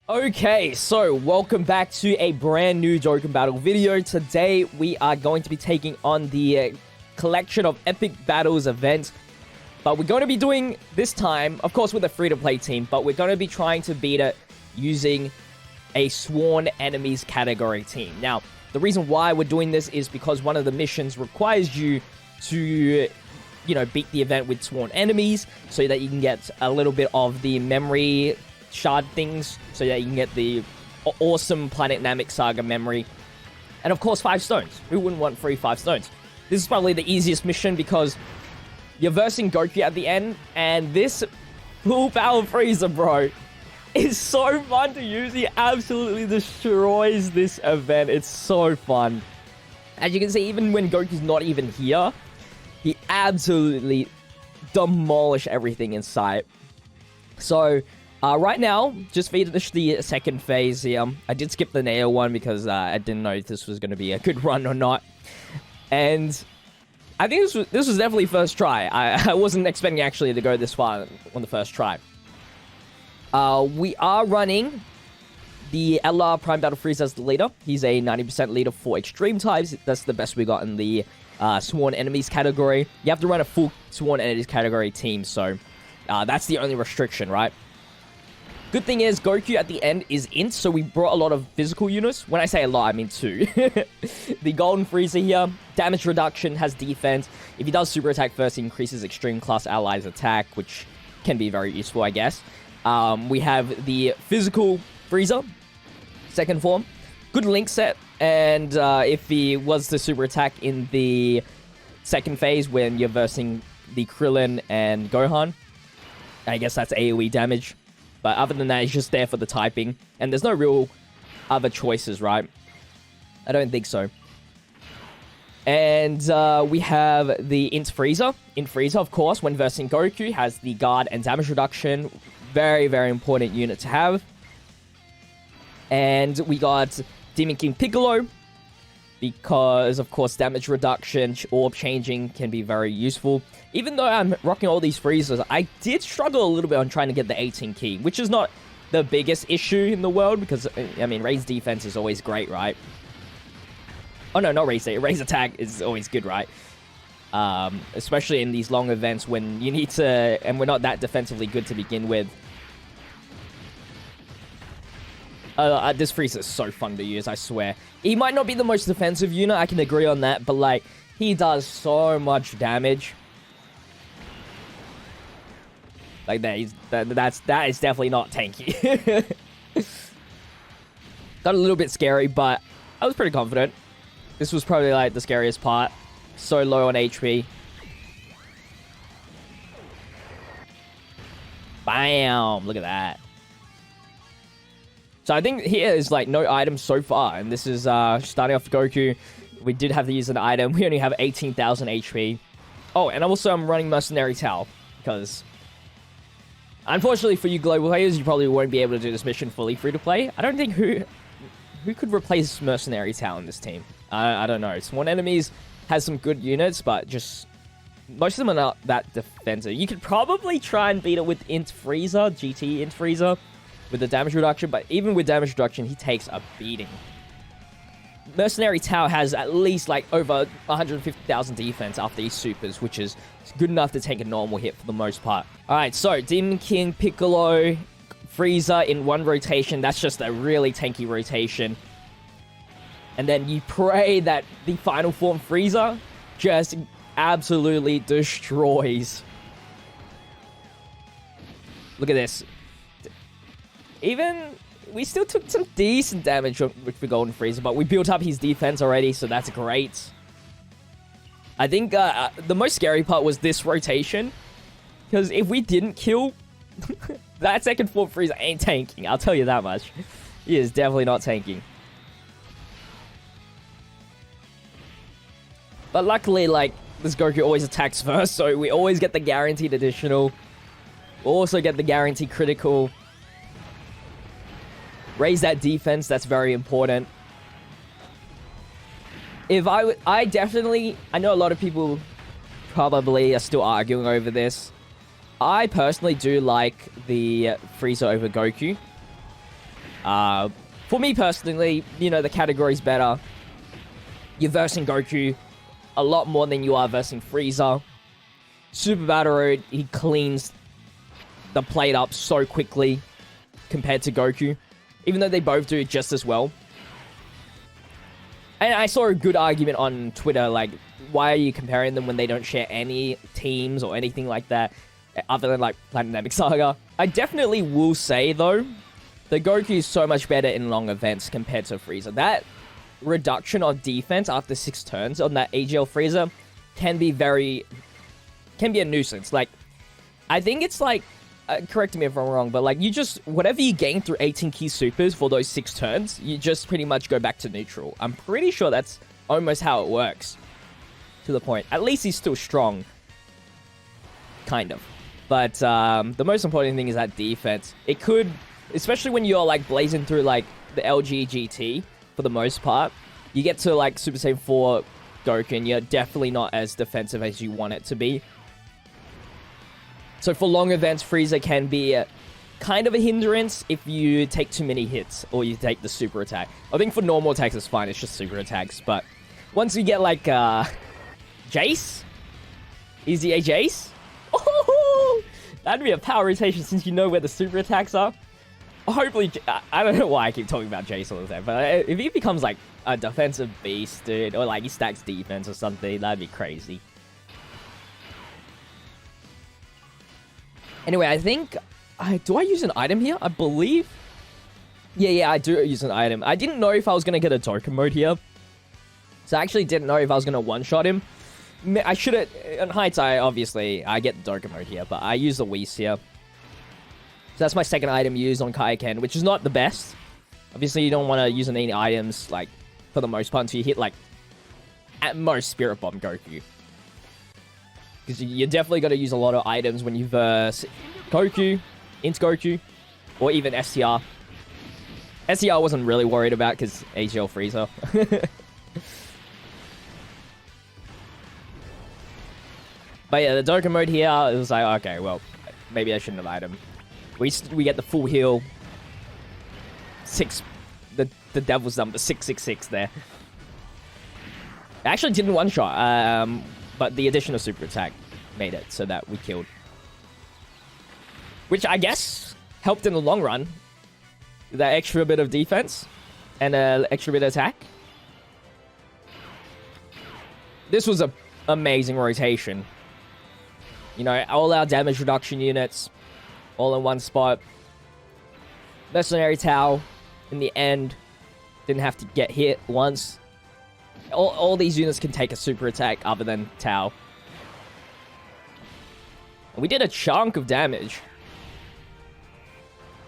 Okay, so welcome back to a brand new Dokkan Battle video. Today, we are going to be taking on the collection of Epic Battles event. But we're going to be doing this time, of course, with a free-to-play team, but we're going to be trying to beat it using a Sworn Enemies category team. Now, the reason why we're doing this is because one of the missions requires you to, beat the event with Sworn Enemies so that you can get a little bit of the memory shard things, so that you can get the awesome Planet Namek Saga memory. And of course, 5 stones. Who wouldn't want free 5 stones? This is probably the easiest mission because you're versing Goku at the end, and this full power Frieza, bro, is so fun to use. He absolutely destroys this event. It's so fun. As you can see, even when Goku's not even here, he absolutely demolishes everything in sight. So, right now, just finished the second phase here. I did skip the Neo one because I didn't know if this was going to be a good run or not. And I think this was definitely first try. I wasn't expecting actually to go this far on the first try. We are running the LR Prime Battle Frieza as the leader. He's a 90% leader for extreme types. That's the best we got in the Sworn Enemies category. You have to run a full Sworn Enemies category team, so that's the only restriction, right? Good thing is, Goku at the end is int, so we brought a lot of physical units. When I say a lot, I mean 2. The Golden Frieza here, damage reduction, has defense. If he does super attack first, he increases extreme class allies attack, which can be very useful, I guess. We have the physical Frieza, second form. Good link set, and if he was to super attack in the second phase when you're versing the Krillin and Gohan, I guess that's AoE damage. But other than that, he's just there for the typing. And there's no real other choices, right? I don't think so. And we have the Int Frieza. Int Frieza, of course, when versing Goku, has the guard and damage reduction. Very, very important unit to have. And we got Demon King Piccolo. Because, of course, damage reduction, orb changing can be very useful. Even though I'm rocking all these Friezas, I did struggle a little bit on trying to get the 18 key, which is not the biggest issue in the world, because, I mean, Ray's defense is always great, right? Oh, no, not Ray's. Ray's attack is always good, right? Especially in these long events when you need to, and we're not that defensively good to begin with. This Frieza is so fun to use, I swear. He might not be the most defensive unit, I can agree on that, but, like, he does so much damage. Like, that is definitely not tanky. Got a little bit scary, but I was pretty confident. This was probably, like, the scariest part. So low on HP. Bam! Look at that. So I think here is, like, no items so far. And this is starting off Goku. We did have to use an item. We only have 18,000 HP. Oh, and also I'm running Mercenary Towel. Because, unfortunately for you global players, you probably won't be able to do this mission fully free-to-play. I don't think who could replace Mercenary Towel in this team. I don't know. Sworn Enemies has some good units, but just most of them are not that defensive. You could probably try and beat it with Int Frieza, GT Int Frieza, with the damage reduction, but even with damage reduction, he takes a beating. Mercenary Tao has at least, like, over 150,000 defense after these supers, which is good enough to take a normal hit for the most part. Alright, so Demon King, Piccolo, Frieza in one rotation. That's just a really tanky rotation. And then you pray that the final form Frieza just absolutely destroys. Look at this. Even, we still took some decent damage with the Golden Frieza, but we built up his defense already, so that's great. I think the most scary part was this rotation, because if we didn't kill, that second form Frieza ain't tanking, I'll tell you that much. He is definitely not tanking. But luckily, like, this Goku always attacks first, so we always get the guaranteed additional. We'll also get the guaranteed critical. Raise that defense, that's very important. If I definitely, I know a lot of people probably are still arguing over this. I personally do like the Frieza over Goku. For me personally, you know, the category's better. You're versing Goku a lot more than you are versing Frieza. Super Battle Road, he cleans the plate up so quickly compared to Goku, even though they both do it just as well. And I saw a good argument on Twitter, like, why are you comparing them when they don't share any teams or anything like that, other than, like, Platinum Saga? I definitely will say, though, that Goku is so much better in long events compared to Frieza. That reduction of defense after 6 turns on that AGL Frieza can be a nuisance. Like, I think it's like, correct me if I'm wrong, but like, you just, whatever you gain through 18 key supers for those 6 turns, you just pretty much go back to neutral. I'm pretty sure that's almost how it works. To the point. At least he's still strong. Kind of. But the most important thing is that defense. It could, especially when you're like blazing through like the LG GT, for the most part, you get to like Super Saiyan 4 Goku and you're definitely not as defensive as you want it to be. So for long events, Frieza can be kind of a hindrance if you take too many hits or you take the super attack. I think for normal attacks it's fine, it's just super attacks. But once you get like Jace? Easy A Jace? Oh, that'd be a power rotation since you know where the super attacks are. Hopefully, I don't know why I keep talking about Jace all the time, but if he becomes like a defensive beast, dude, or like he stacks defense or something, that'd be crazy. Anyway, I think... do I use an item here? I believe... Yeah, I do use an item. I didn't know if I was going to get a Dokkan mode here. So I actually didn't know if I was going to one-shot him. I should have... In hindsight, obviously, I get the Dokkan mode here, but I use the Whis here. So that's my second item used on Kaioken, which is not the best. Obviously, you don't want to use any items, like, for the most part, until you hit, like, at most, Spirit Bomb Goku. Because you're definitely going to use a lot of items when you verse Goku, Int Goku, or even STR. STR I wasn't really worried about because AGL Frieza. But yeah, the Dokkan mode here, it was like, okay, well, maybe I shouldn't have item. We get the full heal. The devil's number, 666 there. I actually didn't one-shot, but the addition of super attack made it so that we killed. Which I guess helped in the long run. That extra bit of defense and an extra bit of attack. This was an amazing rotation. You know, all our damage reduction units all in one spot. Mercenary Tau in the end didn't have to get hit once. All these units can take a super attack other than Tau. We did a chunk of damage.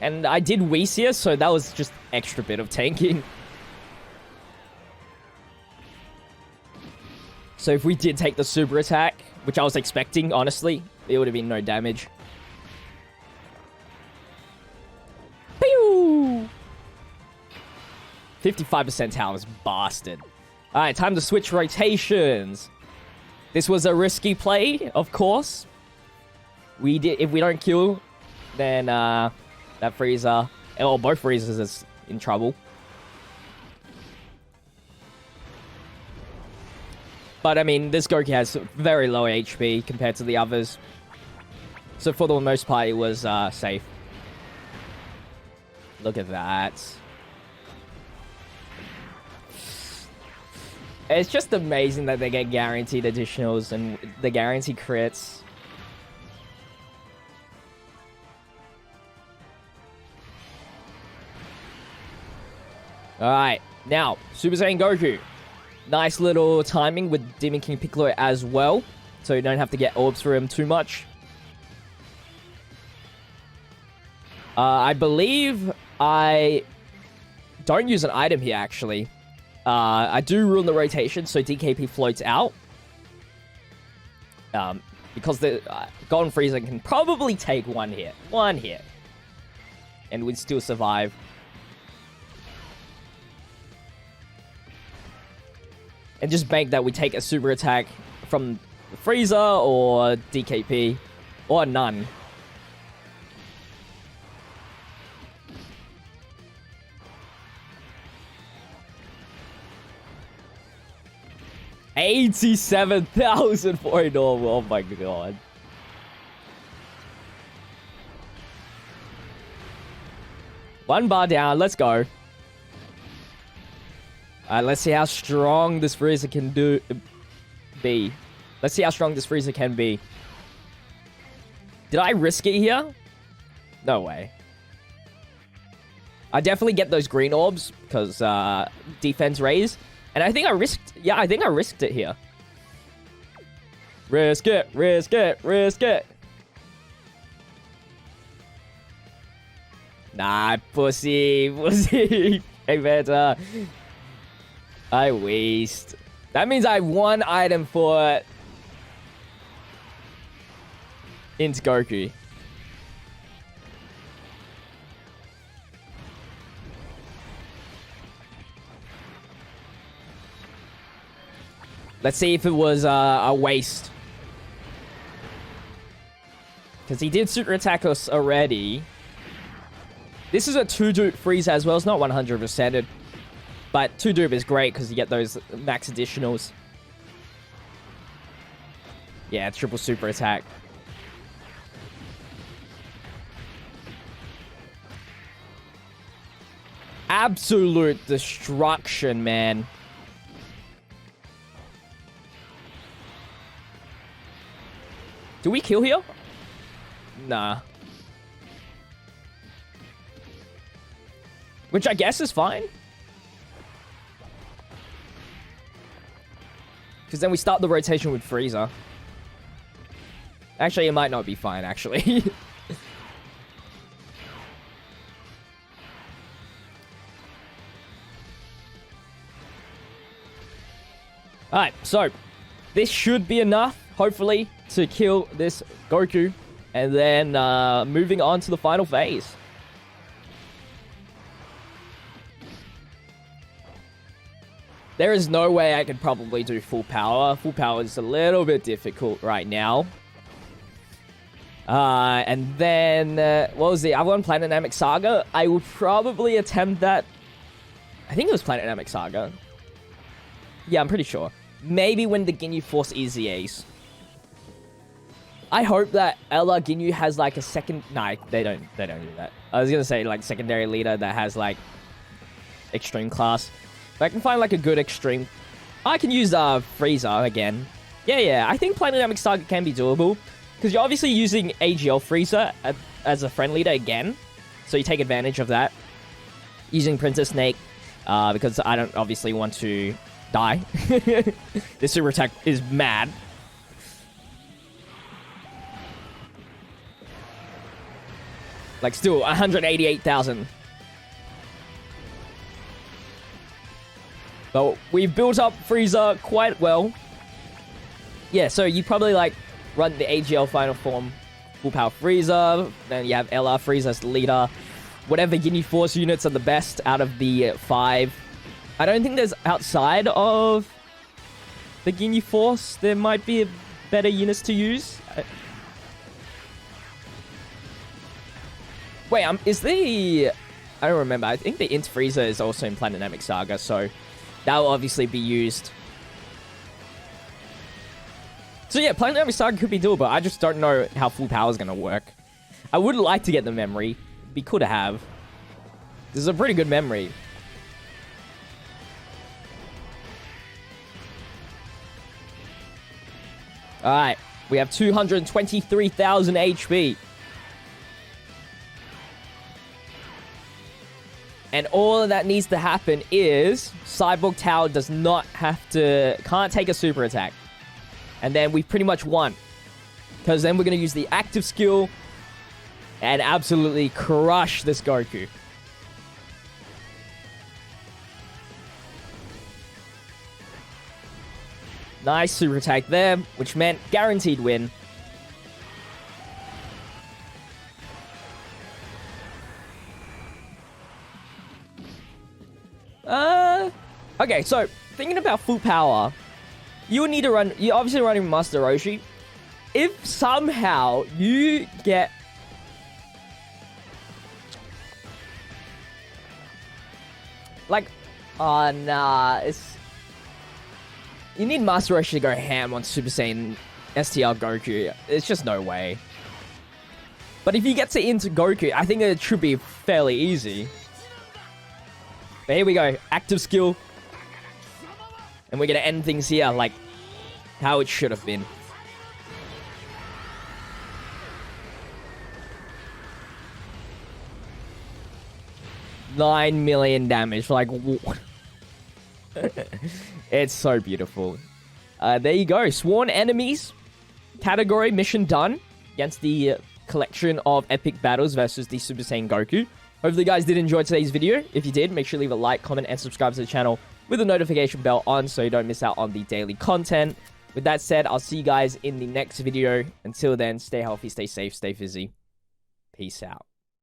And I did Whis here, so that was just extra bit of tanking. So if we did take the super attack, which I was expecting, honestly, it would have been no damage. Pew! 55% Tau is bastard. Alright, time to switch rotations. This was a risky play, of course. If we don't kill, then that Frieza, or both Friezas is in trouble. But I mean, this Goku has very low HP compared to the others. So for the most part, it was safe. Look at that. It's just amazing that they get guaranteed additionals and the guaranteed crits. Alright, now, Super Saiyan Goku. Nice little timing with Demon King Piccolo as well. So you don't have to get orbs for him too much. I believe I don't use an item here, actually. I do ruin the rotation, so DKP floats out. Because the Golden Frieza can probably take one hit. One hit. And would still survive. And just bank that we take a super attack from Frieza or DKP. Or none. 87,000 for a normal. Oh my god. One bar down. Let's go. Alright, let's see how strong this Frieza can be. Let's see how strong this Frieza can be. Did I risk it here? No way. I definitely get those green orbs because defense raise. And I think I risked... Yeah, I think I risked it here. Risk it, risk it, risk it. Nah, pussy, pussy. Hey, Vanta. I waste. That means I have one item for... into Goku. Let's see if it was a waste. Because he did super attack us already. This is a 2-dupe Frieza as well. It's not 100%. But 2-dupe is great because you get those max additionals. Yeah, triple super attack. Absolute destruction, man. Do we kill here? Nah. Which I guess is fine. Because then we start the rotation with Frieza. Actually, it might not be fine, actually. Alright, so this should be enough, hopefully, to kill this Goku. And then moving on to the final phase. There is no way I could probably do full power. Full power is a little bit difficult right now. And then, what was the other one? Planetamic Saga? I would probably attempt that. I think it was Planetamic Saga. Yeah, I'm pretty sure. Maybe when the Ginyu Force is the ace. I hope that Ella Ginyu has like a second... Nah, they don't do that. I was gonna say like secondary leader that has like extreme class. If I can find like a good extreme... I can use Frieza again. Yeah, I think Planetamic Saga can be doable. Because you're obviously using AGL Frieza as a friend leader again. So you take advantage of that. Using Princess Snake. Because I don't obviously want to die. This super attack is mad. Like, still, 188,000. But we've built up Frieza quite well. Yeah, so you probably, like, run the AGL final form, full power Frieza. Then you have Ella, Frieza's leader. Whatever Ginyu Force units are the best out of the 5. I don't think there's outside of the Ginyu Force. There might be better units to use. Wait, is the... I don't remember. I think the Int Frieza is also in Planetamic Saga, so that will obviously be used. So yeah, Planetamic Saga could be doable. I just don't know how full power is going to work. I would like to get the memory. Be cool to have. This is a pretty good memory. Alright, we have 223,000 HP. And all that needs to happen is Cyborg Tower does not can't take a super attack. And then we've pretty much won. Because then we're going to use the active skill and absolutely crush this Goku. Nice super attack there, which meant guaranteed win. Okay, so thinking about full power, you would need to run. You're obviously running Master Roshi. If somehow you get like, nah, You need Master Roshi to go ham on Super Saiyan STR Goku. It's just no way. But if you get to into Goku, I think it should be fairly easy. But here we go. Active skill. And we're going to end things here like how it should have been. $9 million damage. Like, it's so beautiful. There you go. Sworn enemies. Category mission done. Against the collection of epic battles versus the Super Saiyan Goku. Hopefully you guys did enjoy today's video. If you did, make sure to leave a like, comment, and subscribe to the channel with the notification bell on so you don't miss out on the daily content. With that said, I'll see you guys in the next video. Until then, stay healthy, stay safe, stay fizzy. Peace out.